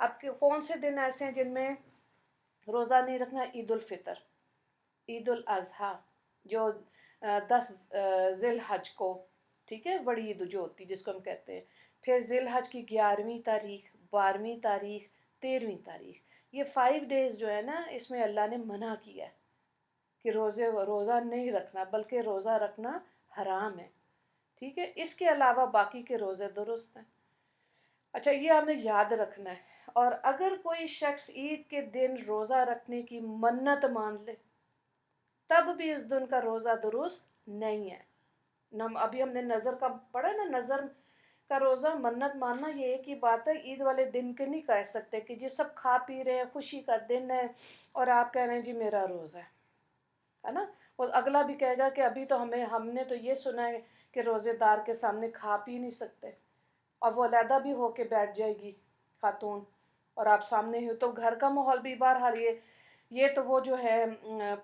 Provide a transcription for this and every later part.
اب کون سے دن ایسے ہیں جن میں روزہ نہیں رکھنا؟ عید الفطر، عید الاضحیٰ، جو 10 ذی الحج کو، ٹھیک ہے، بڑی عید جو ہوتی ہے جس کو ہم کہتے ہیں، پھر ذی الحج کی 11ویں تاریخ، 12ویں تاریخ، 13ویں تاریخ، یہ 5 ڈیز جو ہے نا، اس میں اللہ نے منع کیا ہے کہ روزہ نہیں رکھنا، بلکہ روزہ رکھنا حرام ہے، ٹھیک ہے۔ اس کے علاوہ باقی کے روزے درست ہیں۔ اچھا، یہ آپ نے یاد رکھنا ہے۔ اور اگر کوئی شخص عید کے دن روزہ رکھنے کی منت مان لے، تب بھی اس دن کا روزہ درست نہیں ہے۔ ابھی ہم نے نظر کا پڑھا نا، نظر کا روزہ منت ماننا یہ ایک ہی بات ہے۔ عید والے دن کے نہیں کہہ سکتے کہ جی سب کھا پی رہے ہیں، خوشی کا دن ہے، اور آپ کہہ رہے ہیں جی میرا روزہ ہے نا۔ اور اگلا بھی کہے گا کہ ابھی تو ہم نے تو یہ سنا ہے کہ روزے دار کے سامنے کھا پی نہیں سکتے، اور وہ علیحدہ بھی ہو کے بیٹھ جائے گی خاتون، اور آپ سامنے ہو، تو گھر کا ماحول بھی بہرحال یہ تو وہ جو ہے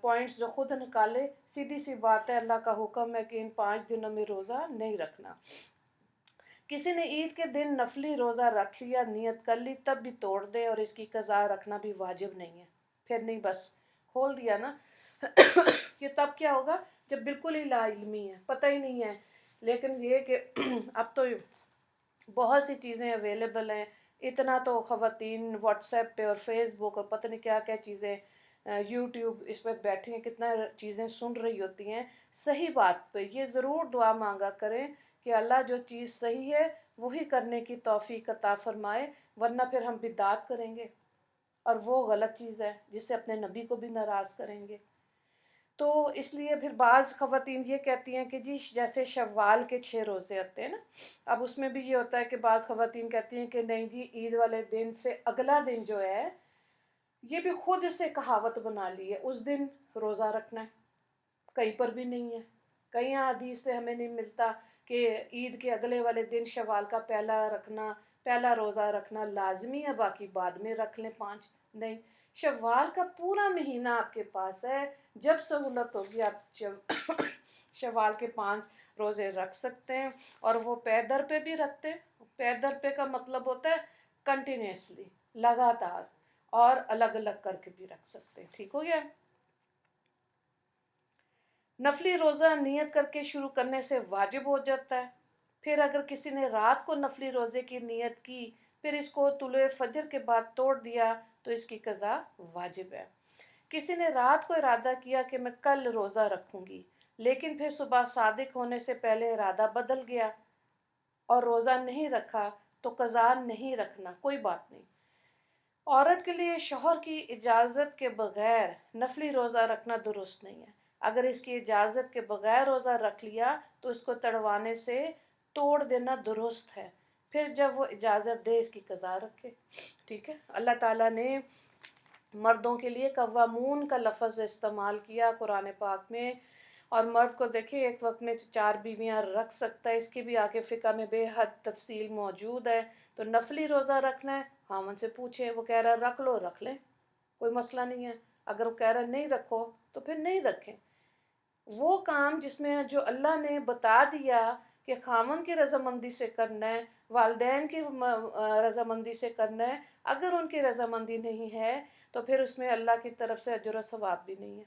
پوائنٹس جو خود نکالے، سیدھی سی بات ہے، اللہ کا حکم ہے کہ ان 5 دنوں میں روزہ نہیں رکھنا۔ کسی نے عید کے دن نفلی روزہ رکھ لیا، نیت کر لی، تب بھی توڑ دے، اور اس کی قضا رکھنا بھی واجب نہیں ہے۔ پھر نہیں، بس کھول دیا نا کہ تب کیا ہوگا جب بالکل ہی لا علمی ہے، پتہ ہی نہیں ہے۔ لیکن یہ کہ اب تو بہت سی چیزیں اویلیبل ہیں، اتنا تو خواتین واٹس ایپ پہ اور فیس بک اور پتہ نہیں کیا کیا چیزیں، یوٹیوب اس پہ بیٹھی ہیں، کتنا چیزیں سن رہی ہوتی ہیں صحیح بات پہ۔ یہ ضرور دعا مانگا کریں کہ اللہ جو چیز صحیح ہے وہی کرنے کی توفیق عطا فرمائے، ورنہ پھر ہم بدعت کریں گے، اور وہ غلط چیز ہے جس سے اپنے نبی کو بھی ناراض کریں گے۔ تو اس لیے پھر بعض خواتین یہ کہتی ہیں کہ جی جیسے شوال کے 6 روزے ہوتے ہیں نا، اب اس میں بھی یہ ہوتا ہے کہ بعض خواتین کہتی ہیں کہ نہیں جی عید والے دن سے اگلا دن جو ہے، یہ بھی خود سے کہاوت بنا لی ہے، اس دن روزہ رکھنا ہے، کہیں پر بھی نہیں ہے، کہیں حدیث سے ہمیں نہیں ملتا کہ عید کے اگلے والے دن شوال کا پہلا روزہ رکھنا لازمی ہے، باقی بعد میں رکھ لیں 5، نہیں، شوال کا پورا مہینہ آپ کے پاس ہے، جب سہولت ہوگی آپ شوال کے 5 روزے رکھ سکتے ہیں، اور وہ پے در پہ بھی رکھتے ہیں۔ پے در پہ کا مطلب ہوتا ہے کنٹینیوسلی، لگاتار، اور الگ الگ کر کے بھی رکھ سکتے ہیں، ٹھیک ہو گیا۔ نفلی روزہ نیت کر کے شروع کرنے سے واجب ہو جاتا ہے۔ پھر اگر کسی نے رات کو نفلی روزے کی نیت کی، پھر اس کو طلوع فجر کے بعد توڑ دیا، تو اس کی قضا واجب ہے۔ کسی نے رات کو ارادہ کیا کہ میں کل روزہ رکھوں گی، لیکن پھر صبح صادق ہونے سے پہلے ارادہ بدل گیا اور روزہ نہیں رکھا، تو قضا نہیں رکھنا، کوئی بات نہیں۔ عورت کے لیے شوہر کی اجازت کے بغیر نفلی روزہ رکھنا درست نہیں ہے۔ اگر اس کی اجازت کے بغیر روزہ رکھ لیا تو اس کو تڑوانے سے توڑ دینا درست ہے، پھر جب وہ اجازت دے اس کی قضا رکھے، ٹھیک ہے۔ اللہ تعالیٰ نے مردوں کے لیے قوامون کا لفظ استعمال کیا قرآن پاک میں، اور مرد کو دیکھیں ایک وقت میں 4 بیویاں رکھ سکتا ہے، اس کی بھی آگے فقہ میں بے حد تفصیل موجود ہے۔ تو نفلی روزہ رکھنا ہے، خاوند سے پوچھیں، وہ کہہ رہا ہے رکھ لو، رکھ لیں، کوئی مسئلہ نہیں ہے۔ اگر وہ کہہ رہا ہے نہیں رکھو تو پھر نہیں رکھیں۔ وہ کام جس میں جو اللہ نے بتا دیا کہ خاوند کی رضامندی سے کرنا ہے، والدین کی رضامندی سے کرنا ہے، اگر ان کی رضامندی نہیں ہے تو پھر اس میں اللہ کی طرف سے اجر و ثواب بھی نہیں ہے،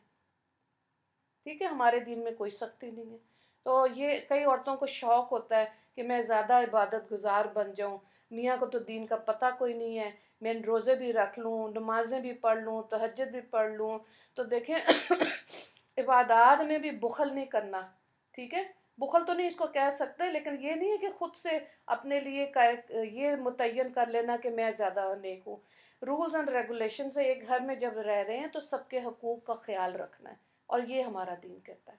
ٹھیک ہے۔ ہمارے دین میں کوئی سختی نہیں ہے۔ تو یہ کئی عورتوں کو شوق ہوتا ہے کہ میں زیادہ عبادت گزار بن جاؤں، میاں کو تو دین کا پتہ کوئی نہیں ہے، میں روزے بھی رکھ لوں، نمازیں بھی پڑھ لوں، تہجد بھی پڑھ لوں۔ تو دیکھیں عبادات میں بھی بخل نہیں کرنا، ٹھیک ہے۔ بخل تو نہیں اس کو کہہ سکتے، لیکن یہ نہیں ہے کہ خود سے اپنے لیے یہ متعین کر لینا کہ میں زیادہ نیک ہوں۔ رولز اینڈ ریگولیشن سے ایک گھر میں جب رہ رہے ہیں تو سب کے حقوق کا خیال رکھنا ہے، اور یہ ہمارا دین کہتا ہے،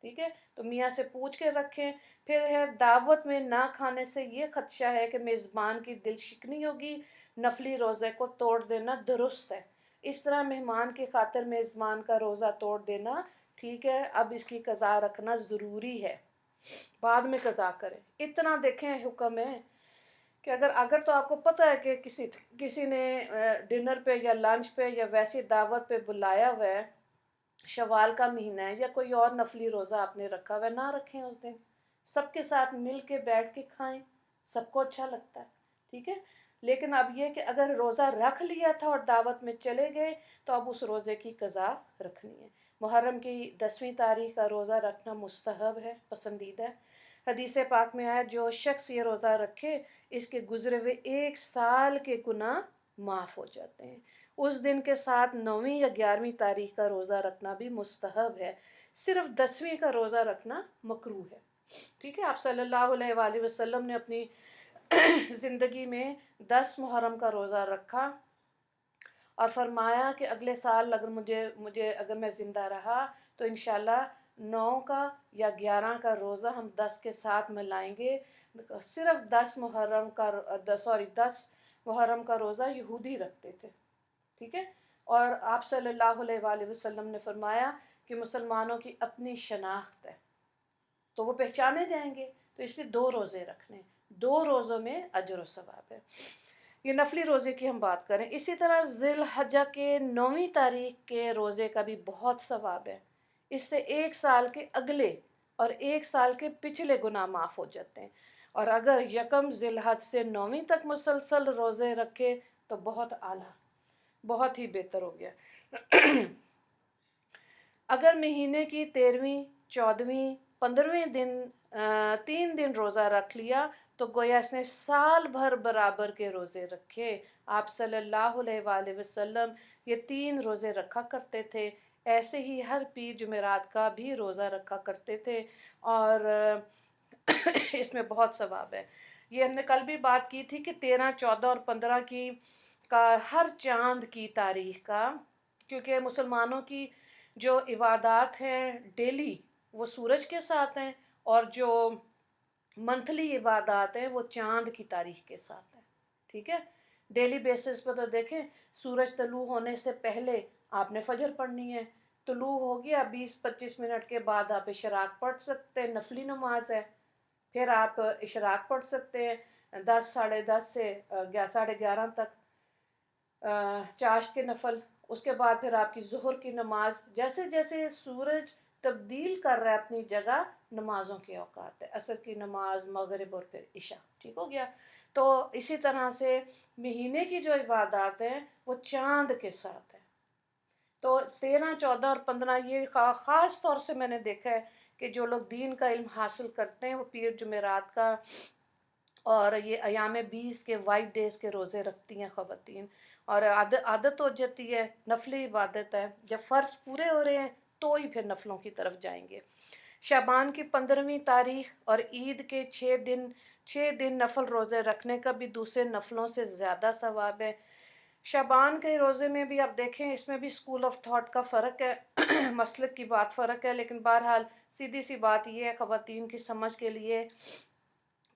ٹھیک ہے۔ تو میاں سے پوچھ کے رکھیں۔ پھر ہے دعوت میں نہ کھانے سے یہ خدشہ ہے کہ میزبان کی دل شکنی ہوگی، نفلی روزے کو توڑ دینا درست ہے۔ اس طرح مہمان کی خاطر میزبان کا روزہ توڑ دینا ٹھیک ہے، اب اس کی قضا رکھنا ضروری ہے، بعد میں قضا کریں۔ اتنا دیکھیں حکم ہے کہ اگر تو آپ کو پتہ ہے کہ کسی نے ڈنر پہ یا لنچ پہ یا ویسی دعوت پہ بلایا ہوا ہے، شوال کا مہینہ ہے یا کوئی اور نفلی روزہ آپ نے رکھا ہوا ہے، نہ رکھیں اس دن، سب کے ساتھ مل کے بیٹھ کے کھائیں، سب کو اچھا لگتا ہے، ٹھیک ہے۔ لیکن اب یہ کہ اگر روزہ رکھ لیا تھا اور دعوت میں چلے گئے تو اب اس روزے کی قضا رکھنی ہے۔ محرم کی 10ویں تاریخ کا روزہ رکھنا مستحب ہے، پسندیدہ ہے۔ حدیث پاک میں آیا جو شخص یہ روزہ رکھے اس کے گزرے ہوئے 1 سال کے گناہ معاف ہو جاتے ہیں۔ اس دن کے ساتھ 9ویں یا 11ویں تاریخ کا روزہ رکھنا بھی مستحب ہے، صرف 10ویں کا روزہ رکھنا مکروہ ہے۔ ٹھیک ہے، آپ صلی اللہ علیہ وآلہ وسلم نے اپنی زندگی میں 10 محرم کا روزہ رکھا اور فرمایا کہ اگلے سال اگر اگر میں زندہ رہا تو انشاءاللہ 9 کا یا 11 کا روزہ ہم 10 کے ساتھ ملائیں گے۔ صرف 10 محرم کا روزہ یہودی رکھتے تھے، ٹھیک ہے۔ اور آپ صلی اللہ علیہ وآلہ وسلم نے فرمایا کہ مسلمانوں کی اپنی شناخت ہے تو وہ پہچانے جائیں گے، تو اس لیے 2 روزے رکھنے، 2 روزوں میں اجر و ثواب ہے۔ یہ نفلی روزے کی ہم بات کریں، اسی طرح ذی الحجہ کے 9ویں تاریخ کے روزے کا بھی بہت ثواب ہے۔ اس سے 1 سال کے اگلے اور 1 سال کے پچھلے گناہ معاف ہو جاتے ہیں، اور اگر یکم ذی الحج سے 9ویں تک مسلسل روزے رکھے تو بہت اعلیٰ، بہت ہی بہتر ہو گیا۔ اگر مہینے کی 13ویں، 14ویں، 15ویں دن 3 دن روزہ رکھ لیا تو گویا اس نے سال بھر برابر کے روزے رکھے۔ آپ صلی اللہ علیہ وآلہ وسلم یہ 3 روزے رکھا کرتے تھے، ایسے ہی ہر پیر جمعرات کا بھی روزہ رکھا کرتے تھے، اور اس میں بہت ثواب ہے۔ یہ ہم نے کل بھی بات کی تھی کہ 13، 14 اور 15 کی کا ہر چاند کی تاریخ کا، کیونکہ مسلمانوں کی جو عبادات ہیں ڈیلی وہ سورج کے ساتھ ہیں، اور جو منتھلی عبادات ہیں وہ چاند کی تاریخ کے ساتھ ہیں، ٹھیک ہے۔ ڈیلی بیسس پہ تو دیکھیں سورج طلوع ہونے سے پہلے آپ نے فجر پڑھنی ہے، طلوع ہو گیا 20-25 منٹ کے بعد آپ اشراق پڑھ سکتے ہیں، نفلی نماز ہے، پھر آپ اشراق پڑھ سکتے ہیں 10، 10:30 سے 11:30 تک چاشت کے نفل، اس کے بعد پھر آپ کی ظہر کی نماز، جیسے جیسے سورج تبدیل کر رہا ہے اپنی جگہ نمازوں کے اوقات ہے، عصر کی نماز، مغرب اور پھر عشاء، ٹھیک ہو گیا۔ تو اسی طرح سے مہینے کی جو عبادات ہیں وہ چاند کے ساتھ ہیں، تو 13، 14 اور 15 یہ خاص طور سے میں نے دیکھا ہے کہ جو لوگ دین کا علم حاصل کرتے ہیں وہ پیر جمعرات کا اور یہ ایام 20 کے وائٹ ڈیز کے روزے رکھتی ہیں خواتین، اور عادت ہو جاتی ہے، نفلی عبادت ہے، جب فرض پورے ہو رہے ہیں تو ہی پھر نفلوں کی طرف جائیں گے۔ شعبان کی 15ویں تاریخ اور عید کے 6 دن نفل روزے رکھنے کا بھی دوسرے نفلوں سے زیادہ ثواب ہے۔ شعبان کے روزے میں بھی آپ دیکھیں اس میں بھی اسکول آف تھاٹ کا فرق ہے، مسلک کی بات فرق ہے، لیکن بہرحال سیدھی سی بات یہ ہے خواتین کی سمجھ کے لیے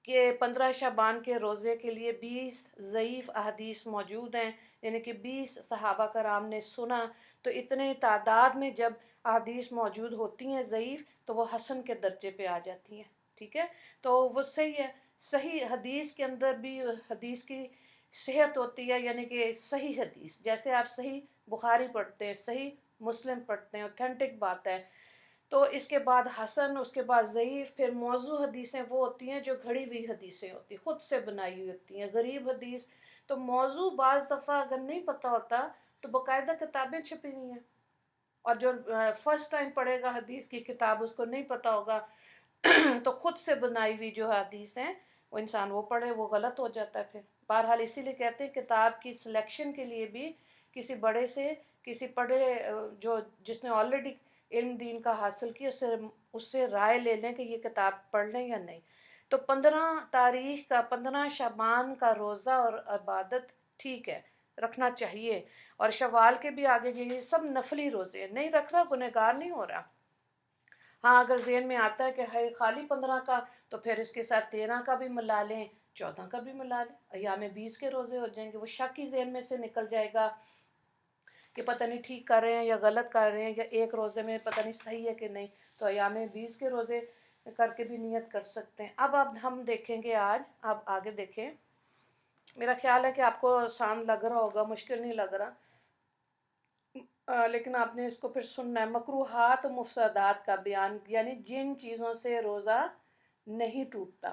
کہ 15 شعبان کے روزے کے لیے 20 ضعیف احادیث موجود ہیں، یعنی کہ 20 صحابہ کرام نے سنا، تو اتنے تعداد میں جب احادیث موجود ہوتی ہیں ضعیف تو وہ حسن کے درجے پہ آ جاتی ہیں، ٹھیک ہے۔ تو وہ صحیح ہے، صحیح حدیث کے اندر بھی حدیث کی صحت ہوتی ہے، یعنی کہ صحیح حدیث، جیسے آپ صحیح بخاری پڑھتے ہیں، صحیح مسلم پڑھتے ہیں، اوتھینٹک بات ہے، تو اس کے بعد حسن، اس کے بعد ضعیف، پھر موضوع حدیثیں وہ ہوتی ہیں جو گھڑی ہوئی حدیثیں ہوتی ہیں، خود سے بنائی ہوئی ہوتی ہیں، غریب حدیث۔ تو موضوع بعض دفعہ اگر نہیں پتہ ہوتا تو باقاعدہ کتابیں چھپی ہوئی ہیں، اور جو فرسٹ ٹائم پڑھے گا حدیث کی کتاب اس کو نہیں پتہ ہوگا تو خود سے بنائی ہوئی جو حدیث ہیں وہ انسان وہ پڑھے وہ غلط ہو جاتا ہے پھر۔ بہرحال اسی لیے کہتے ہیں کتاب کی سلیکشن کے لیے بھی کسی بڑے سے، کسی پڑھے جس نے آلریڈی علم دین کا حاصل کی اس سے رائے لے لیں کہ یہ کتاب پڑھ لیں یا نہیں۔ تو 15 شعبان کا روزہ اور عبادت ٹھیک ہے، رکھنا چاہیے، اور شوال کے بھی آگے یہ سب نفلی روزے ہیں، نہیں رکھ رہا گنہگار نہیں ہو رہا۔ ہاں اگر ذہن میں آتا ہے کہ ہے خالی 15 کا تو پھر اس کے ساتھ 13 کا بھی ملا لیں، 14 کا بھی ملا لیں، ایام 20 کے روزے ہو جائیں گے، وہ شک ہی ذہن میں سے نکل جائے گا کہ پتہ نہیں ٹھیک کر رہے ہیں یا غلط کر رہے ہیں، یا ایک روزے میں پتہ نہیں صحیح ہے کہ نہیں، تو ایام 20 کے روزے کر کے بھی نیت کر سکتے ہیں۔ اب ہم دیکھیں گے اب آگے دیکھیں، میرا خیال ہے کہ آپ کو آسان لگ رہا ہوگا، مشکل نہیں لگ رہا، لیکن آپ نے اس کو پھر سننا ہے۔ مکروہات و مفسدات کا بیان، یعنی جن چیزوں سے روزہ نہیں ٹوٹتا۔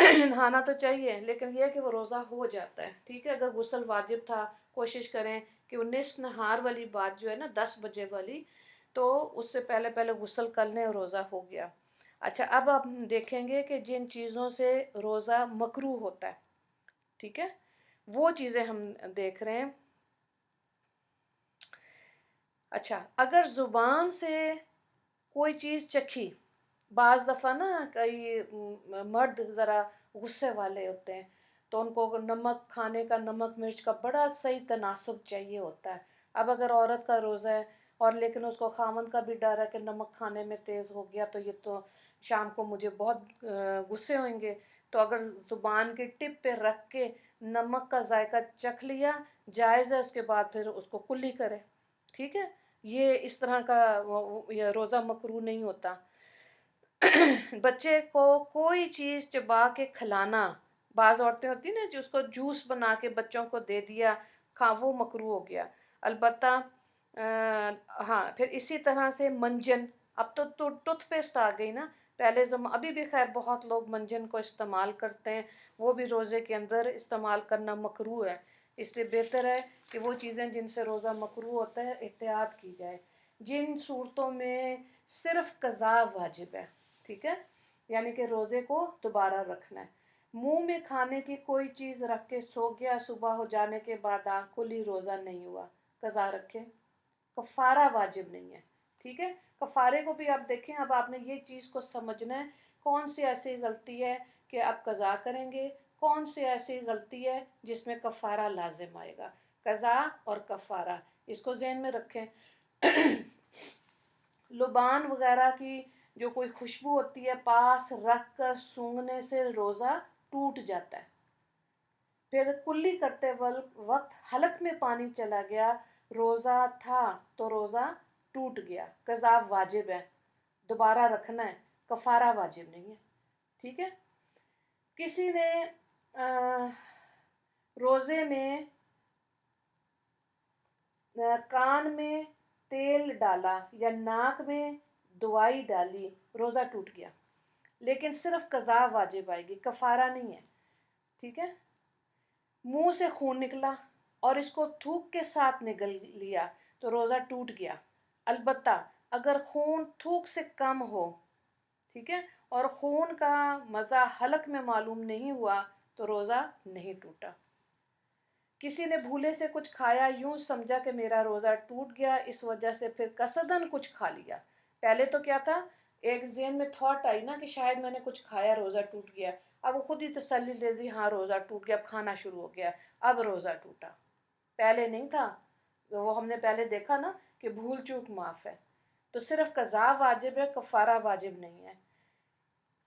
نہانا تو چاہیے لیکن یہ ہے کہ وہ روزہ ہو جاتا ہے، ٹھیک ہے۔ اگر غسل واجب تھا، کوشش کریں کہ وہ نصف نہار والی بات جو ہے نا 10 بجے والی، تو اس سے پہلے پہلے غسل کر لیں اور روزہ ہو گیا۔ اچھا، اب ہم دیکھیں گے کہ جن چیزوں سے روزہ مکروہ ہوتا ہے، ٹھیک ہے، وہ چیزیں ہم دیکھ رہے ہیں۔ اچھا، اگر زبان سے کوئی چیز چکھی، بعض دفعہ نا کئی مرد ذرا غصے والے ہوتے ہیں، تو ان کو نمک کھانے کا، نمک مرچ کا بڑا صحیح تناسب چاہیے ہوتا ہے۔ اب اگر عورت کا روزہ ہے اور لیکن اس کو خاوند کا بھی ڈر ہے کہ نمک کھانے میں تیز ہو گیا تو یہ تو شام کو مجھے بہت غصے ہوئیں گے، تو اگر زبان کی ٹپ پہ رکھ کے نمک کا ذائقہ چکھ لیا جائز ہے، اس کے بعد پھر اس کو کلی کرے، ٹھیک ہے۔ یہ اس طرح کا یہ روزہ مکروہ نہیں ہوتا۔ بچے کو کوئی چیز چبا کے کھلانا، بعض عورتیں ہوتی ہیں نا جو اس کو جوس بنا کے بچوں کو دے دیا، وہ مکروہ ہو گیا۔ البتہ ہاں، پھر اسی طرح سے منجن، اب تو ٹوتھ پیسٹ آ گئی نا، پہلے ابھی بھی خیر بہت لوگ منجن کو استعمال کرتے ہیں، وہ بھی روزے کے اندر استعمال کرنا مکروہ ہے، اس لیے بہتر ہے کہ وہ چیزیں جن سے روزہ مکروہ ہوتا ہے احتیاط کی جائے۔ جن صورتوں میں صرف قضا واجب ہے، ٹھیک ہے، یعنی کہ روزے کو دوبارہ رکھنا ہے۔ منہ میں کھانے کی کوئی چیز رکھ کے سو گیا، صبح ہو جانے کے بعد آنکھ کھلی، روزہ نہیں ہوا، قضا رکھے، کفارہ واجب نہیں ہے، ٹھیک ہے۔ کفارے کو بھی آپ دیکھیں، اب آپ نے یہ چیز کو سمجھنا ہے، کون سی ایسی غلطی ہے کہ آپ قضا کریں گے، کون سی ایسی غلطی ہے جس میں کفارہ لازم آئے گا۔ قضا اور کفارہ، اس کو ذہن میں رکھیں۔ لبان وغیرہ کی جو کوئی خوشبو ہوتی ہے پاس رکھ کر سونگھنے سے روزہ ٹوٹ جاتا ہے۔ پھر کلی کرتے وقت حلق میں پانی چلا گیا، روزہ تھا تو روزہ ٹوٹ گیا، قضا واجب ہے، دوبارہ رکھنا ہے، کفارہ واجب نہیں ہے، ٹھیک ہے۔ کسی نے روزے میں کان میں تیل ڈالا یا ناک میں دوائی ڈالی، روزہ ٹوٹ گیا، لیکن صرف قضا واجب آئے گی، کفارہ نہیں ہے، ٹھیک ہے۔ منہ سے خون نکلا اور اس کو تھوک کے ساتھ نگل لیا تو روزہ ٹوٹ گیا، البتہ اگر خون تھوک سے کم ہو، ٹھیک ہے، اور خون کا مزہ حلق میں معلوم نہیں ہوا تو روزہ نہیں ٹوٹا۔ کسی نے بھولے سے کچھ کھایا، یوں سمجھا کہ میرا روزہ ٹوٹ گیا، اس وجہ سے پھر قصداً کچھ کھا لیا۔ پہلے تو کیا تھا، ایک ذہن میں تھاٹ آئی نا کہ شاید میں نے کچھ کھایا، روزہ ٹوٹ گیا، اب وہ خود ہی تسلی دے دی، ہاں روزہ ٹوٹ گیا، اب کھانا شروع ہو گیا، اب روزہ ٹوٹا، پہلے نہیں تھا۔ وہ ہم نے پہلے دیکھا نا کہ بھول چوک معاف ہے، تو صرف قضا واجب ہے، کفارہ واجب نہیں ہے،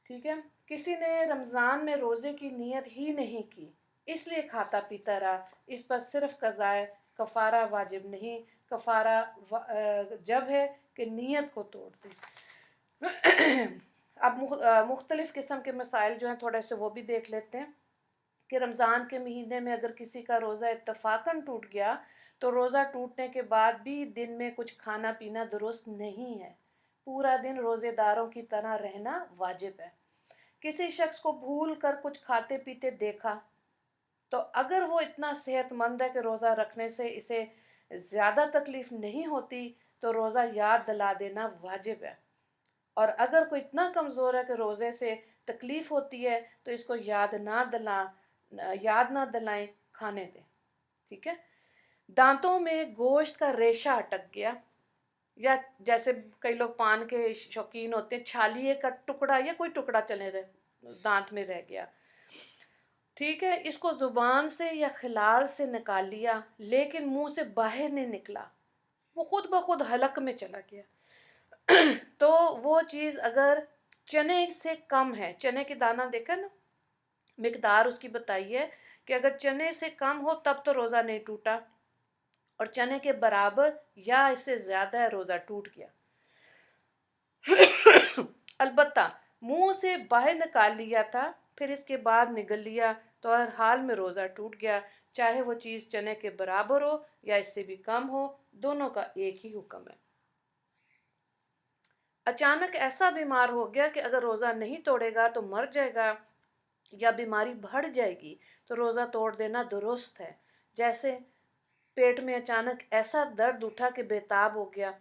ٹھیک ہے۔ کسی نے رمضان میں روزے کی نیت ہی نہیں کی، اس لیے کھاتا پیتا رہا، اس پر صرف قضا ہے، کفارہ واجب نہیں، کفارہ جب ہے کہ نیت کو توڑ دے۔ اب مختلف قسم کے مسائل جو ہیں تھوڑے سے وہ بھی دیکھ لیتے ہیں کہ رمضان کے مہینے میں اگر کسی کا روزہ اتفاقاً ٹوٹ گیا تو روزہ ٹوٹنے کے بعد بھی دن میں کچھ کھانا پینا درست نہیں ہے، پورا دن روزے داروں کی طرح رہنا واجب ہے۔ کسی شخص کو بھول کر کچھ کھاتے پیتے دیکھا تو اگر وہ اتنا صحت مند ہے کہ روزہ رکھنے سے اسے زیادہ تکلیف نہیں ہوتی تو روزہ یاد دلا دینا واجب ہے، اور اگر کوئی اتنا کمزور ہے کہ روزے سے تکلیف ہوتی ہے تو اس کو یاد نہ دلائیں، کھانے دیں، ٹھیک ہے۔ دانتوں میں گوشت کا ریشہ اٹک گیا، یا جیسے کئی لوگ پان کے شوقین ہوتے ہیں، چھالیے کا ٹکڑا یا کوئی ٹکڑا چلے دانت میں رہ گیا، ٹھیک ہے، اس کو زبان سے یا خلال سے نکال لیا لیکن منہ سے باہر نہیں نکلا، وہ خود بخود حلق میں چلا گیا، تو وہ چیز اگر چنے سے کم ہے، چنے کی دانہ دیکھا نا، مقدار اس کی بتائیے کہ اگر چنے سے کم ہو تب تو روزہ نہیں ٹوٹا، اور چنے کے برابر یا اس سے زیادہ ہے، روزہ ٹوٹ گیا۔ البتہ منہ سے باہر نکال لیا تھا پھر اس کے بعد نگل لیا تو ہر حال میں روزہ ٹوٹ گیا، چاہے وہ چیز چنے کے برابر ہو یا اس سے بھی کم ہو، دونوں کا ایک ہی حکم ہے۔ اچانک ایسا بیمار ہو گیا کہ اگر روزہ نہیں توڑے گا تو مر جائے گا، یا بیماری بڑھ جائے گی تو روزہ توڑ دینا درست ہے. جیسے پیٹ میں اچانک ایسا درد اٹھا کہ بےتاب ہو گیا،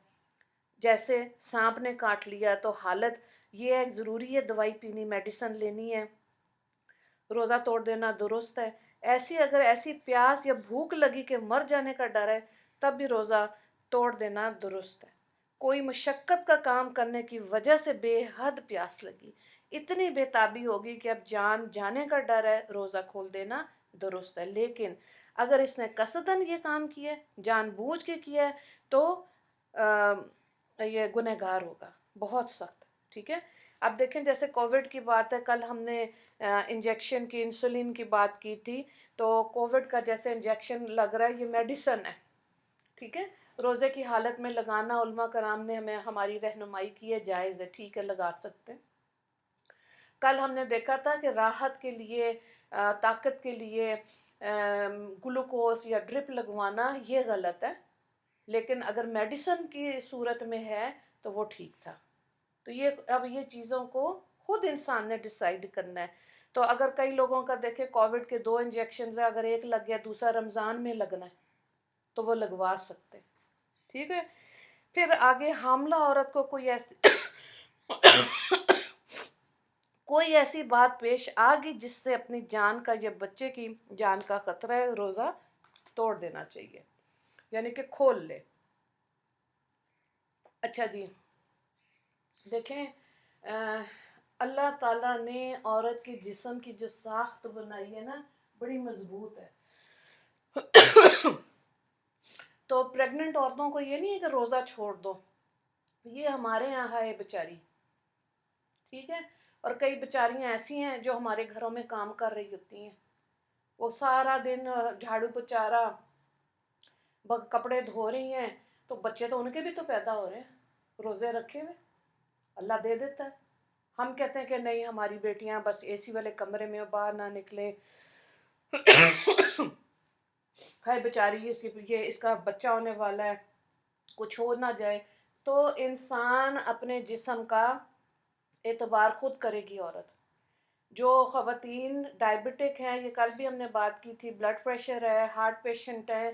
جیسے سانپ نے کاٹ لیا، تو حالت یہ ہے ضروری ہے دوائی پینی، میڈیسن لینی ہے، روزہ توڑ دینا درست ہے. اگر ایسی پیاس یا بھوک لگی کہ مر جانے کا ڈر ہے، تب بھی روزہ توڑ دینا درست ہے. کوئی مشقت کا کام کرنے کی وجہ سے بے حد پیاس لگی، اتنی بےتابی ہوگی کہ اب جان جانے کا ڈر ہے، روزہ کھول دینا درست ہے. لیکن اگر اس نے قصدن یہ کام کیا ہے، جان بوجھ کے کیا ہے، تو یہ گنہگار ہوگا، بہت سخت. ٹھیک ہے. اب دیکھیں جیسے کووڈ کی بات ہے، کل ہم نے انجیکشن کی، انسولین کی بات کی تھی. تو کووڈ کا جیسے انجیکشن لگ رہا ہے، یہ میڈیسن ہے. ٹھیک ہے. روزے کی حالت میں لگانا علماء کرام نے ہماری رہنمائی کی ہے، جائز ہے، ٹھیک ہے، لگا سکتے. کل ہم نے دیکھا تھا کہ راحت کے لیے، طاقت کے لیے گلوکوز یا ڈرپ لگوانا یہ غلط ہے، لیکن اگر میڈیسن کی صورت میں ہے تو وہ ٹھیک تھا. تو اب یہ چیزوں کو خود انسان نے ڈیسائیڈ کرنا ہے. تو اگر کئی لوگوں کا دیکھیں کووڈ کے 2 انجیکشنز ہیں، اگر ایک لگ گیا دوسرا رمضان میں لگنا ہے تو وہ لگوا سکتے. ٹھیک ہے. پھر آگے حاملہ عورت کو کوئی ایسی بات پیش آ گئی جس سے اپنی جان کا یا بچے کی جان کا خطرہ ہے، روزہ توڑ دینا چاہیے، یعنی کہ کھول لے. اچھا جی، دیکھیں اللہ تعالیٰ نے عورت کے جسم کی جو ساخت بنائی ہے نا، بڑی مضبوط ہے. تو پریگننٹ عورتوں کو یہ نہیں ہے کہ روزہ چھوڑ دو، یہ ہمارے یہاں ہے بیچاری. ٹھیک ہے. اور کئی بیچاریاں ایسی ہیں جو ہمارے گھروں میں کام کر رہی ہوتی ہیں، وہ سارا دن جھاڑو پوچھا، کپڑے دھو رہی ہیں، تو بچے تو ان کے بھی تو پیدا ہو رہے ہیں روزے رکھے ہوئے، اللہ دے دیتا ہے. ہم کہتے ہیں کہ نہیں، ہماری بیٹیاں بس اے سی والے کمرے میں باہر نہ نکلیں، ہے بیچاری اس کا بچہ ہونے والا ہے، کچھ ہو نہ جائے. تو انسان اپنے جسم کا اعتبار خود کرے گی. عورت جو خواتین ڈائبٹک ہیں، یہ کل بھی ہم نے بات کی تھی، بلڈ پریشر ہے، ہارٹ پیشنٹ ہے،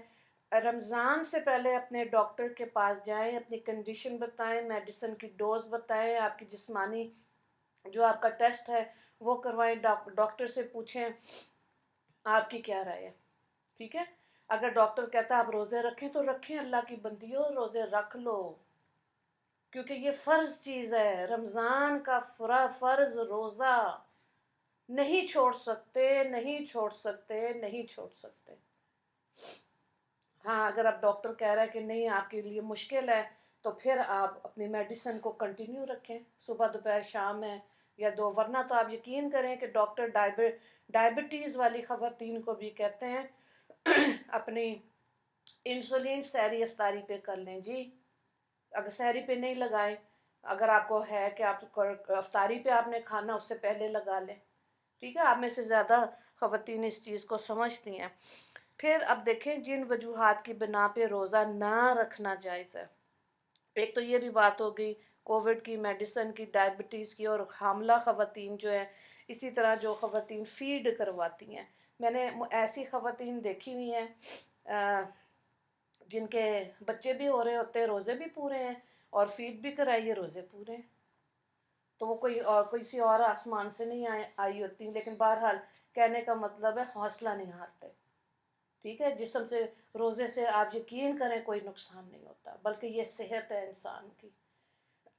رمضان سے پہلے اپنے ڈاکٹر کے پاس جائیں، اپنی کنڈیشن بتائیں، میڈیسن کی ڈوز بتائیں، آپ کی جسمانی جو آپ کا ٹیسٹ ہے وہ کروائیں، ڈاکٹر سے پوچھیں آپ کی کیا رائے ہے. ٹھیک ہے. اگر ڈاکٹر کہتا ہے آپ روزے رکھیں تو رکھیں، اللہ کی بندیوں روزے رکھ لو، کیونکہ یہ فرض چیز ہے. رمضان کا فرض روزہ نہیں چھوڑ سکتے، نہیں چھوڑ سکتے، نہیں چھوڑ سکتے. ہاں، اگر آپ ڈاکٹر کہہ رہا ہے کہ نہیں آپ کے لیے مشکل ہے، تو پھر آپ اپنی میڈیسن کو کنٹینیو رکھیں، صبح دوپہر شام ہے یا 2. ورنہ تو آپ یقین کریں کہ ڈاکٹر ڈائبٹیز والی خواتین کو بھی کہتے ہیں اپنی انسولین سحری افطاری پہ کر لیں جی. اگر سحری پہ نہیں لگائیں، اگر آپ کو ہے کہ آپ افطاری پہ آپ نے کھانا، اس سے پہلے لگا لیں. ٹھیک ہے. آپ میں سے زیادہ خواتین اس چیز کو سمجھتی ہیں. پھر اب دیکھیں جن وجوہات کی بنا پہ روزہ نہ رکھنا جائز ہے. ایک تو یہ بھی بات ہو گئی کووڈ کی، میڈیسن کی، ڈائبٹیز کی، اور حاملہ خواتین جو ہیں، اسی طرح جو خواتین فیڈ کرواتی ہیں. میں نے ایسی خواتین دیکھی ہوئی ہیں جن کے بچے بھی ہو رہے ہوتے ہیں، روزے بھی پورے ہیں، اور فیڈ بھی کرائیے، روزے پورے ہیں. تو وہ کسی اور آسمان سے نہیں آئی ہوتی. لیکن بہرحال کہنے کا مطلب ہے حوصلہ نہیں ہارتے. ٹھیک ہے. جسم سے روزے سے آپ یقین کریں کوئی نقصان نہیں ہوتا، بلکہ یہ صحت ہے انسان کی،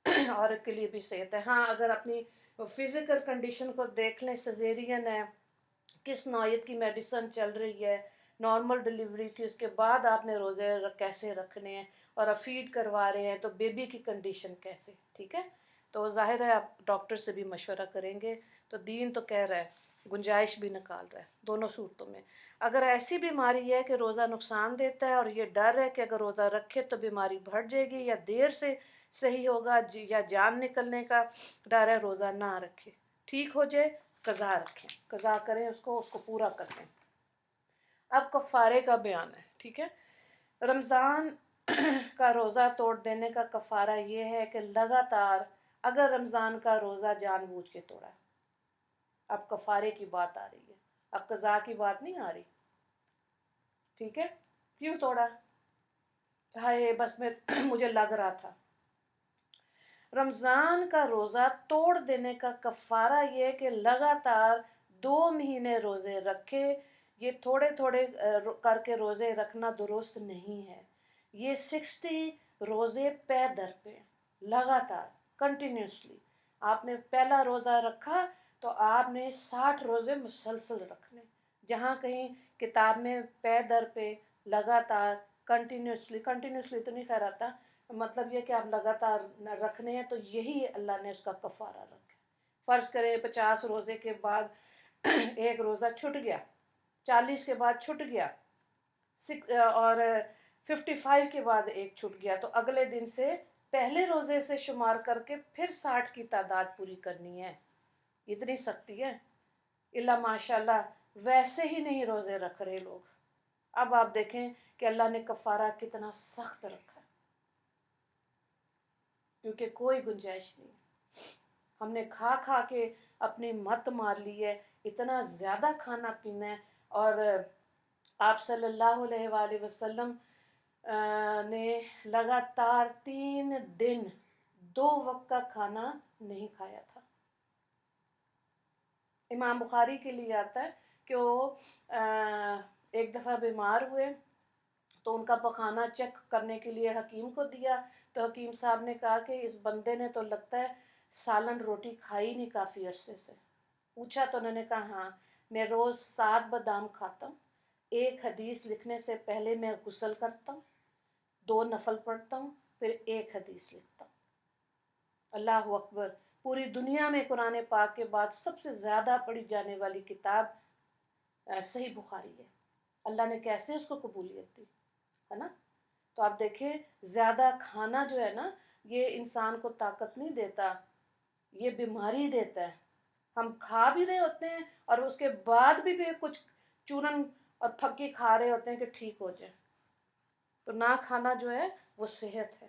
عورت کے لیے بھی صحت ہے. ہاں، اگر اپنی فزیکل کنڈیشن کو دیکھ لیں، سیزیرین ہے، کس نوعیت کی میڈیسن چل رہی ہے، نارمل ڈلیوری تھی، اس کے بعد آپ نے روزے کیسے رکھنے ہیں، اور آپ فیڈ کروا رہے ہیں تو بیبی کی کنڈیشن کیسے. ٹھیک ہے. تو ظاہر ہے آپ ڈاکٹر سے بھی مشورہ کریں گے. تو دین تو کہہ رہا ہے، گنجائش بھی نکال رہا ہے دونوں صورتوں میں. اگر ایسی بیماری ہے کہ روزہ نقصان دیتا ہے، اور یہ ڈر ہے کہ اگر روزہ رکھے تو بیماری بڑھ جائے گی یا دیر سے صحیح ہوگا یا جان نکلنے کا ڈر ہے، روزہ نہ رکھے. ٹھیک ہو جائے قضا رکھیں، قضا کریں، اس کو پورا کر لیں. اب کفارے کا بیان ہے. ٹھیک ہے. رمضان کا روزہ توڑ دینے کا کفارہ یہ ہے کہ لگاتار اگر رمضان کا روزہ جان بوجھ کے توڑا، اب کفارے کی بات آ رہی ہے، اب قضا کی بات نہیں آ رہی، ٹھیک ہے؟ کیوں توڑا؟ ہائے بس میں مجھے لگ رہا تھا۔ رمضان کا روزہ توڑ دینے کا کفارہ یہ ہے کہ لگاتار 2 مہینے روزے رکھے۔ یہ تھوڑے تھوڑے کر کے روزے رکھنا درست نہیں ہے، یہ 60 روزے پے در پہ لگاتار کنٹینیوسلی آپ نے پہلا روزہ رکھا تو آپ نے 60 روزے مسلسل رکھنے، جہاں کہیں کتاب میں پے در پہ لگاتار کنٹینیوسلی تو نہیں کہہ رہا تھا، مطلب یہ کہ آپ لگاتار رکھنے ہیں، تو یہی اللہ نے اس کا کفارہ رکھا۔ فرض کریں 50 روزے کے بعد ایک روزہ چھٹ گیا، 40 کے بعد چھٹ گیا، اور 55 کے بعد ایک چھٹ گیا، تو اگلے دن سے پہلے روزے سے شمار کر کے پھر 60 کی تعداد پوری کرنی ہے۔ اتنی سختی ہے، اللہ ماشاء اللہ ویسے ہی نہیں روزے رکھ رہے لوگ۔ اب آپ دیکھیں کہ اللہ نے کفارہ کتنا سخت رکھا ہے، کیونکہ کوئی گنجائش نہیں ہے۔ ہم نے کھا کھا کے اپنی مت مار لی ہے، اتنا زیادہ کھانا پینا ہے، اور آپ صلی اللہ علیہ وآلہ وسلم نے لگاتار 3 دن 2 وقت کا کھانا نہیں کھایا تھا۔ امام بخاری کے لیے آتا ہے کہ وہ ایک دفعہ بیمار ہوئے تو ان کا پخانہ چیک کرنے کے لیے حکیم کو دیا، تو حکیم صاحب نے کہا کہ اس بندے نے تو لگتا ہے سالن روٹی کھائی نہیں کافی عرصے سے۔ پوچھا تو انہوں نے کہا ہاں، میں روز 7 بادام کھاتا ہوں، ایک حدیث لکھنے سے پہلے میں غسل کرتا ہوں، 2 نفل پڑھتا ہوں، پھر ایک حدیث لکھتا ہوں۔ اللہ اکبر! پوری دنیا میں قرآن پاک کے بعد سب سے زیادہ پڑھی جانے والی کتاب صحیح بخاری ہے۔ اللہ نے کیسے اس کو قبولیت دی ہے نا؟ تو آپ دیکھیں زیادہ کھانا جو ہے نا، یہ انسان کو طاقت نہیں دیتا، یہ بیماری دیتا ہے۔ ہم کھا بھی رہے ہوتے ہیں اور اس کے بعد بھی کچھ چورن اور پھکی کھا رہے ہوتے ہیں کہ ٹھیک ہو جائے، تو نہ کھانا جو ہے وہ صحت ہے،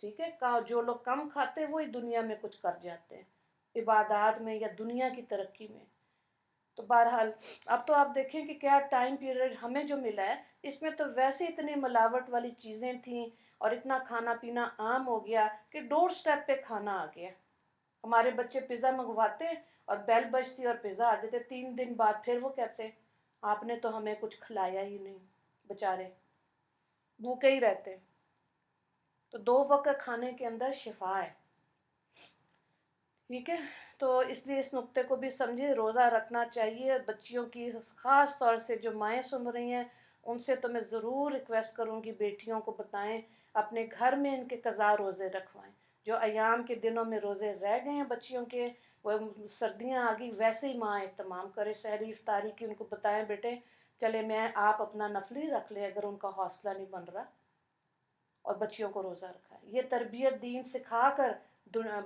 ٹھیک ہے؟ جو لوگ کم کھاتے ہیں وہی دنیا میں کچھ کر جاتے ہیں، عبادات میں یا دنیا کی ترقی میں۔ تو بہرحال اب تو آپ دیکھیں کہ کیا ٹائم پیریڈ ہمیں جو ملا ہے، اس میں تو ویسے اتنی ملاوٹ والی چیزیں تھیں اور اتنا کھانا پینا عام ہو گیا کہ ڈور سٹیپ پہ کھانا آ گیا۔ ہمارے بچے پیزا منگواتے ہیں اور بیل بجتی اور پیزا آ جاتے، 3 دن بعد پھر وہ کہتے ہیں آپ نے تو ہمیں کچھ کھلایا ہی نہیں، بیچارے بھوکے ہی رہتے ہیں۔ تو 2 وقت کھانے کے اندر شفا ہے، ٹھیک ہے؟ تو اس لیے اس نقطے کو بھی سمجھے، روزہ رکھنا چاہیے۔ بچیوں کی خاص طور سے جو مائیں سن رہی ہیں ان سے تو میں ضرور ریکویسٹ کروں گی بیٹیوں کو بتائیں، اپنے گھر میں ان کے قضا روزے رکھوائیں۔ جو ایام کے دنوں میں روزے رہ گئے ہیں بچیوں کے، وہ سردیاں آ گئی ویسے ہی ماں اہتمام کرے، سحری افطاری کی ان کو بتائیں بیٹے چلے میں آپ اپنا نفلی رکھ لیں اگر ان کا حوصلہ نہیں بن رہا، اور بچیوں کو روزہ رکھا ہے۔ یہ تربیت دین سکھا کر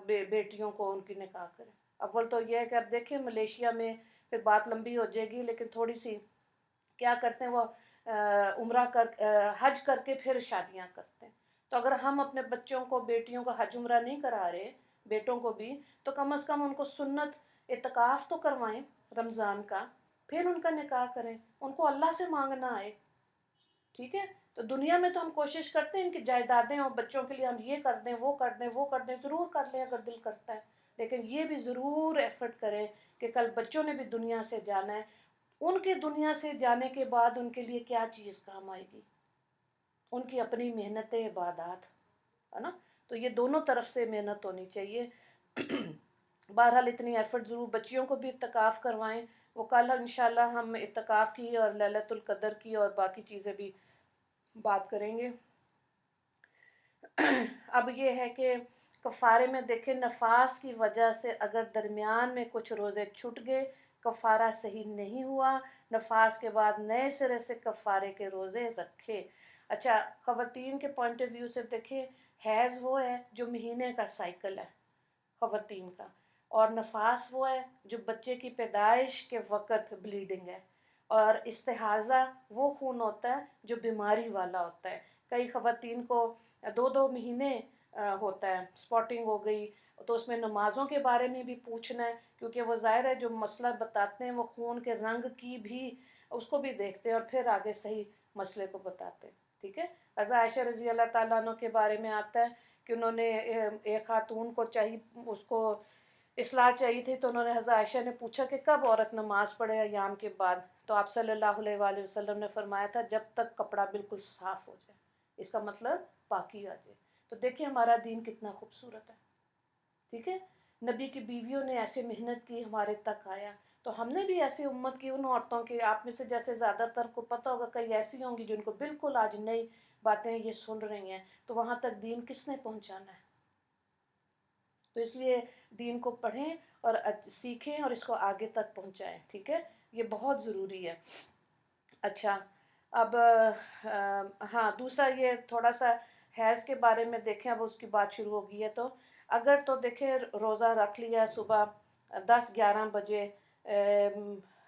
بیٹیوں کو ان کی نکاح کریں۔ اول تو یہ ہے کہ اب دیکھیں ملیشیا میں پھر بات لمبی ہو جائے گی، لیکن تھوڑی سی کیا کرتے ہیں وہ عمرہ حج کر کے پھر شادیاں کرتے ہیں۔ تو اگر ہم اپنے بچوں کو بیٹیوں کو حج عمرہ نہیں کرا رہے، بیٹوں کو بھی، تو کم از کم ان کو سنت اعتکاف تو کروائیں رمضان کا، پھر ان کا نکاح کریں، ان کو اللہ سے مانگنا آئے، ٹھیک ہے؟ تو دنیا میں تو ہم کوشش کرتے ہیں ان کی جائیدادیں اور بچوں کے لیے ہم یہ کر دیں وہ کر دیں وہ کر دیں، ضرور کر لیں اگر دل کرتا ہے، لیکن یہ بھی ضرور ایفرٹ کریں کہ کل بچوں نے بھی دنیا سے جانا ہے، ان کے دنیا سے جانے کے بعد ان کے لیے کیا چیز کام آئے گی، ان کی اپنی محنت عبادات ہے نا؟ تو یہ دونوں طرف سے محنت ہونی چاہیے۔ بہرحال اتنی ایفرٹ ضرور، بچیوں کو بھی اعتکاف کروائیں، وہ کل انشاءاللہ ہم اعتکاف کی اور لیلۃ القدر کی اور باقی چیزیں بھی بات کریں گے۔ اب یہ ہے کہ کفارے میں دیکھیں نفاس کی وجہ سے اگر درمیان میں کچھ روزے چھٹ گئے، کفارہ صحیح نہیں ہوا، نفاس کے بعد نئے سرے سے کفارے کے روزے رکھے۔ اچھا، خواتین کے پوائنٹ آف ویو سے دیکھیں، حیض وہ ہے جو مہینے کا سائیکل ہے خواتین کا، اور نفاس وہ ہے جو بچے کی پیدائش کے وقت بلیڈنگ ہے، اور استحاضہ وہ خون ہوتا ہے جو بیماری والا ہوتا ہے۔ کئی خواتین کو 2 مہینے ہوتا ہے، سپاٹنگ ہو گئی، تو اس میں نمازوں کے بارے میں بھی پوچھنا ہے، کیونکہ وہ ظاہر ہے جو مسئلہ بتاتے ہیں وہ خون کے رنگ کی بھی اس کو بھی دیکھتے ہیں اور پھر آگے صحیح مسئلے کو بتاتے ہیں، ٹھیک ہے۔ حضرت عائشہ رضی اللہ تعالیٰ عنہ کے بارے میں آتا ہے کہ انہوں نے ایک خاتون کو اس کو اصلاح چاہیے تھی، تو انہوں نے حضرت عائشہ نے پوچھا کہ کب عورت نماز پڑھے ایام کے بعد، تو آپ صلی اللہ علیہ وآلہ وسلم نے فرمایا تھا جب تک کپڑا بالکل صاف ہو جائے، اس کا مطلب پاکی آ جائے۔ تو دیکھیں ہمارا دین کتنا خوبصورت ہے، ٹھیک ہے۔ نبی کی بیویوں نے ایسے محنت کی ہمارے تک آیا، تو ہم نے بھی ایسی امت کی، ان عورتوں کے آپ میں سے جیسے زیادہ تر کو پتہ ہوگا کئی ایسی ہوں گی جن کو بالکل آج نئی باتیں یہ سن رہی ہیں، تو وہاں تک دین کس نے پہنچانا ہے؟ تو اس لیے دین کو پڑھیں اور سیکھیں اور اس کو آگے تک پہنچائیں، ٹھیک ہے، یہ بہت ضروری ہے۔ اچھا، اب ہاں دوسرا یہ تھوڑا سا حیض کے بارے میں دیکھیں، اب اس کی بات شروع ہو گئی ہے، تو اگر تو دیکھیں روزہ رکھ لیا صبح 10-11 بجے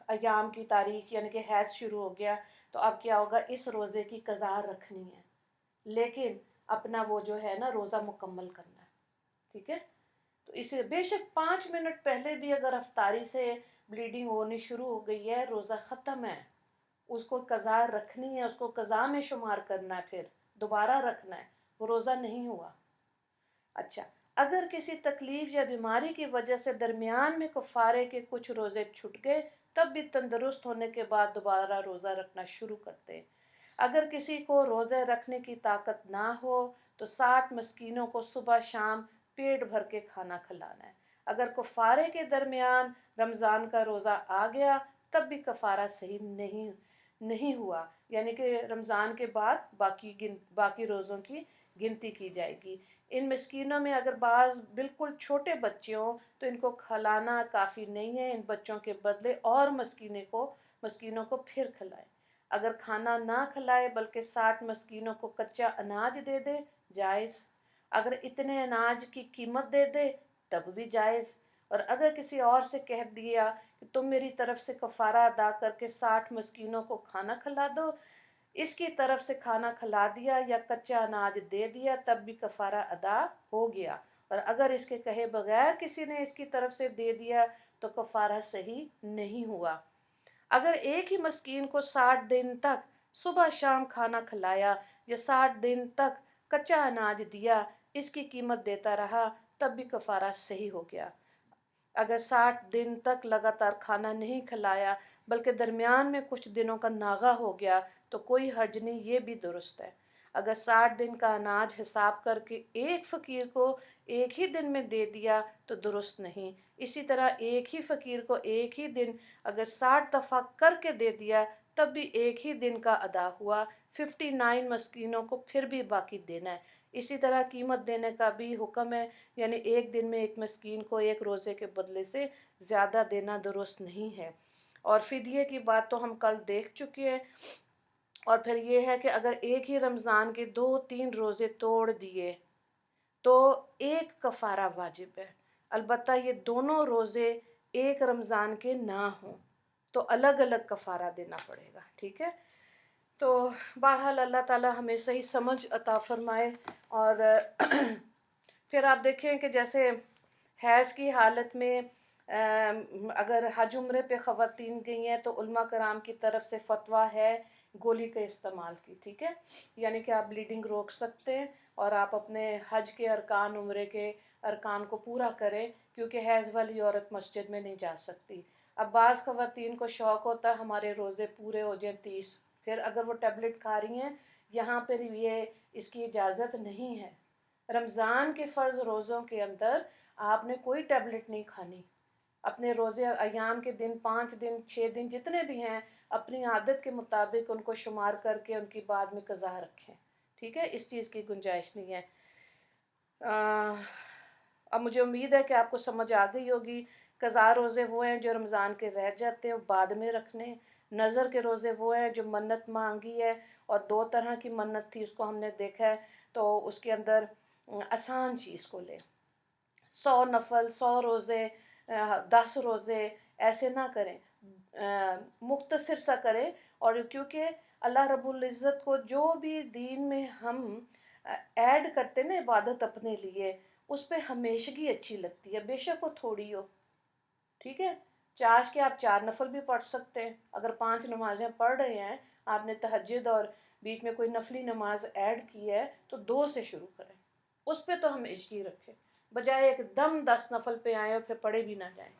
ایام کی تاریخ یعنی کہ حیض شروع ہو گیا، تو اب کیا ہوگا، اس روزے کی قضا رکھنی ہے، لیکن اپنا وہ جو ہے نا روزہ مکمل کرنا ہے، ٹھیک ہے۔ تو اسے بے شک 5 منٹ پہلے بھی اگر افطاری سے بلیڈنگ ہونی شروع ہو گئی ہے، روزہ ختم ہے، اس کو قضا رکھنی ہے، اس کو قضا میں شمار کرنا ہے، پھر دوبارہ رکھنا ہے، وہ روزہ نہیں ہوا۔ اچھا، اگر کسی تکلیف یا بیماری کی وجہ سے درمیان میں کفارے کے کچھ روزے چھٹ گئے، تب بھی تندرست ہونے کے بعد دوبارہ روزہ رکھنا شروع کرتے ہیں۔ اگر کسی کو روزے رکھنے کی طاقت نہ ہو تو 60 مسکینوں کو صبح شام پیٹ بھر کے کھانا کھلانا ہے۔ اگر کفارے کے درمیان رمضان کا روزہ آ گیا تب بھی کفارہ صحیح نہیں ہوا، یعنی کہ رمضان کے بعد باقی روزوں کی گنتی کی جائے گی۔ ان مسکینوں میں اگر بعض بالکل چھوٹے بچے ہوں تو ان کو کھلانا کافی نہیں ہے، ان بچوں کے بدلے اور مسکینوں کو پھر کھلائے۔ اگر کھانا نہ کھلائے بلکہ 60 مسکینوں کو کچا اناج دے دے، جائز۔ اگر اتنے اناج کی قیمت دے دے تب بھی جائز۔ اور اگر کسی اور سے کہہ دیا کہ تم میری طرف سے کفارہ ادا کر کے 60 مسکینوں کو کھانا کھلا دو، اس کی طرف سے کھانا کھلا دیا یا کچا اناج دے دیا تب بھی کفارہ ادا ہو گیا، اور اگر اس کے کہے بغیر کسی نے اس کی طرف سے دے دیا تو کفارہ صحیح نہیں ہوا۔ اگر ایک ہی مسکین کو 60 دن تک صبح شام کھانا کھلایا یا 60 دن تک کچا اناج دیا، اس کی قیمت دیتا رہا تب بھی کفارہ صحیح ہو گیا۔ اگر 60 دن تک لگاتار کھانا نہیں کھلایا بلکہ درمیان میں کچھ دنوں کا ناغہ ہو گیا تو کوئی حرج نہیں، یہ بھی درست ہے۔ اگر 60 دن کا اناج حساب کر کے ایک فقیر کو ایک ہی دن میں دے دیا تو درست نہیں، اسی طرح ایک ہی فقیر کو ایک ہی دن اگر 60 دفعہ کر کے دے دیا تب بھی ایک ہی دن کا ادا ہوا، 59 مسکینوں کو پھر بھی باقی دینا ہے۔ اسی طرح قیمت دینے کا بھی حکم ہے، یعنی ایک دن میں ایک مسکین کو ایک روزے کے بدلے سے زیادہ دینا درست نہیں ہے۔ اور فدیے کی بات تو ہم کل دیکھ چکے ہیں۔ اور پھر یہ ہے کہ اگر ایک ہی رمضان کے 2-3 روزے توڑ دیے تو ایک کفارہ واجب ہے، البتہ یہ دونوں روزے ایک رمضان کے نہ ہوں تو الگ الگ کفارہ دینا پڑے گا، ٹھیک ہے۔ تو بہرحال اللہ تعالیٰ ہمیں صحیح سمجھ عطا فرمائے۔ اور پھر آپ دیکھیں کہ جیسے حیض کی حالت میں اگر حج عمرے پہ خواتین گئی ہیں تو علماء کرام کی طرف سے فتویٰ ہے گولی کے استعمال کی، ٹھیک ہے، یعنی کہ آپ بلیڈنگ روک سکتے ہیں اور آپ اپنے حج کے ارکان عمرے کے ارکان کو پورا کریں، کیونکہ حیض والی عورت مسجد میں نہیں جا سکتی۔ اب بعض خواتین کو شوق ہوتا ہے ہمارے روزے پورے ہو جائیں 30، پھر اگر وہ ٹیبلٹ کھا رہی ہیں یہاں پر یہ اس کی اجازت نہیں ہے۔ رمضان کے فرض روزوں کے اندر آپ نے کوئی ٹیبلٹ نہیں کھانی، اپنے روزے ایام کے دن 5 دن 6 دن جتنے بھی ہیں اپنی عادت کے مطابق ان کو شمار کر کے ان کی بعد میں قضا رکھیں، ٹھیک ہے، اس چیز کی گنجائش نہیں ہے۔ اب مجھے امید ہے کہ آپ کو سمجھ آ گئی ہوگی۔ قضا روزے وہ ہیں جو رمضان کے رہ جاتے ہیں بعد میں رکھنے، نظر کے روزے وہ ہیں جو منت مانگی ہے، اور 2 طرح کی منت تھی اس کو ہم نے دیکھا ہے، تو اس کے اندر آسان چیز کو لیں، 100 نفل 100 روزے 10 روزے ایسے نہ کریں، مختصر سا کریں۔ اور کیونکہ اللہ رب العزت کو جو بھی دین میں ہم ایڈ کرتے نا عبادت اپنے لیے، اس پہ ہمیشگی اچھی لگتی ہے، بے شک وہ تھوڑی ہو، ٹھیک ہے؟ چاش کے آپ 4 نفل بھی پڑھ سکتے ہیں، اگر 5 نمازیں پڑھ رہے ہیں، آپ نے تہجد اور بیچ میں کوئی نفلی نماز ایڈ کی ہے تو 2 سے شروع کریں، اس پہ تو ہمیشگی رکھیں، بجائے ایک دم 10 نفل پہ آئیں اور پھر پڑھے بھی نہ جائیں،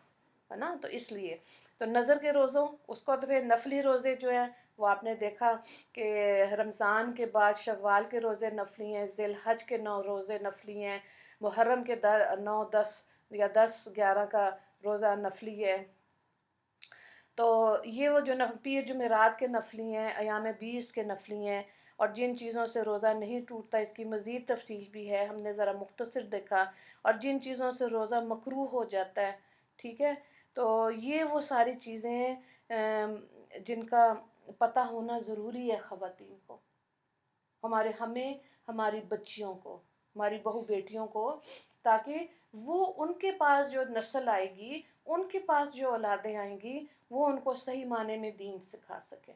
ہے نا؟ تو اس لیے تو نظر کے روزوں اس کو تو پھر نفلی روزے جو ہیں وہ آپ نے دیکھا کہ رمضان کے بعد شوال کے روزے نفلی ہیں، ذی الحج کے 9 روزے نفلی ہیں، محرم کے 9 10 یا 10 11 کا روزہ نفلی ہے۔ تو یہ وہ جو پیر جمعرات کے نفلی ہیں، ایام 20 کے نفلی ہیں، اور جن چیزوں سے روزہ نہیں ٹوٹتا اس کی مزید تفصیل بھی ہے، ہم نے ذرا مختصر دیکھا، اور جن چیزوں سے روزہ مکروہ ہو جاتا ہے، ٹھیک ہے؟ تو یہ وہ ساری چیزیں ہیں جن کا پتہ ہونا ضروری ہے خواتین کو، ہمیں ہماری بچیوں کو، ہماری بہو بیٹیوں کو، تاکہ وہ ان کے پاس جو نسل آئے گی، ان کے پاس جو اولادیں آئیں گی، وہ ان کو صحیح معنی میں دین سکھا سکے،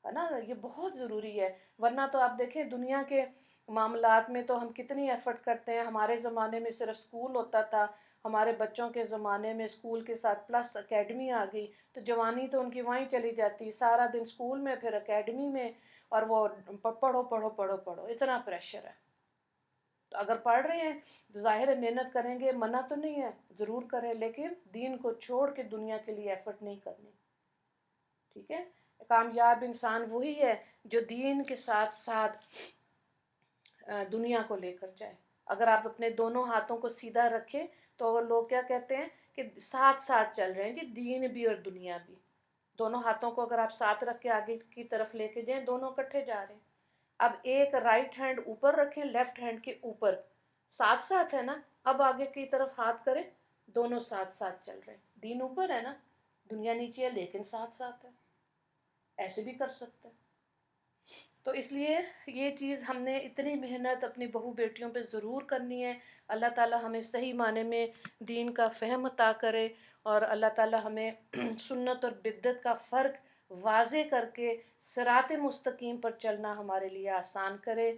ہے نا؟ یہ بہت ضروری ہے، ورنہ تو آپ دیکھیں دنیا کے معاملات میں تو ہم کتنی ایفرٹ کرتے ہیں، ہمارے زمانے میں صرف اسکول ہوتا تھا، ہمارے بچوں کے زمانے میں اسکول کے ساتھ پلس اکیڈمی آ گئی، تو جوانی تو ان کی وہیں چلی جاتی، سارا دن اسکول میں پھر اکیڈمی میں، اور وہ پڑھو پڑھو پڑھو پڑھو، اتنا پریشر ہے۔ تو اگر پڑھ رہے ہیں تو ظاہر ہے محنت کریں گے، منع تو نہیں ہے، ضرور کریں، لیکن دین کو چھوڑ کے دنیا کے لیے ایفرٹ نہیں کرنی، ٹھیک ہے؟ کامیاب انسان وہی ہے جو دین کے ساتھ ساتھ دنیا کو لے کر جائے۔ اگر آپ اپنے دونوں ہاتھوں کو سیدھا رکھیں تو لوگ کیا کہتے ہیں کہ ساتھ ساتھ چل رہے ہیں جی، دین بھی اور دنیا بھی، دونوں ہاتھوں کو اگر آپ ساتھ رکھ کے آگے کی طرف لے کے جائیں، دونوں اکٹھے جا رہے ہیں۔ اب ایک رائٹ ہینڈ اوپر رکھیں، لیفٹ ہینڈ کے اوپر، ساتھ ساتھ ہے نا، اب آگے کی طرف ہاتھ کریں، دونوں ساتھ ساتھ چل رہے ہیں، دین اوپر ہے نا، دنیا نیچے ہے لیکن ساتھ ساتھ ہے، ایسے بھی کر سکتے ہیں۔ تو اس لیے یہ چیز ہم نے اتنی محنت اپنی بہو بیٹیوں پہ ضرور کرنی ہے، اللہ تعالیٰ ہمیں صحیح معنی میں دین کا فہم عطا کرے، اور اللہ تعالیٰ ہمیں سنت اور بدعت کا فرق واضح کر کے صراط مستقیم پر چلنا ہمارے لیے آسان کرے۔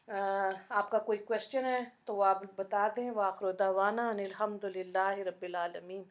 آپ کا کوئی کویسچن ہے تو وہ آپ بتا دیں۔ وآخر دعوانا ان الحمد للہ رب العالمین۔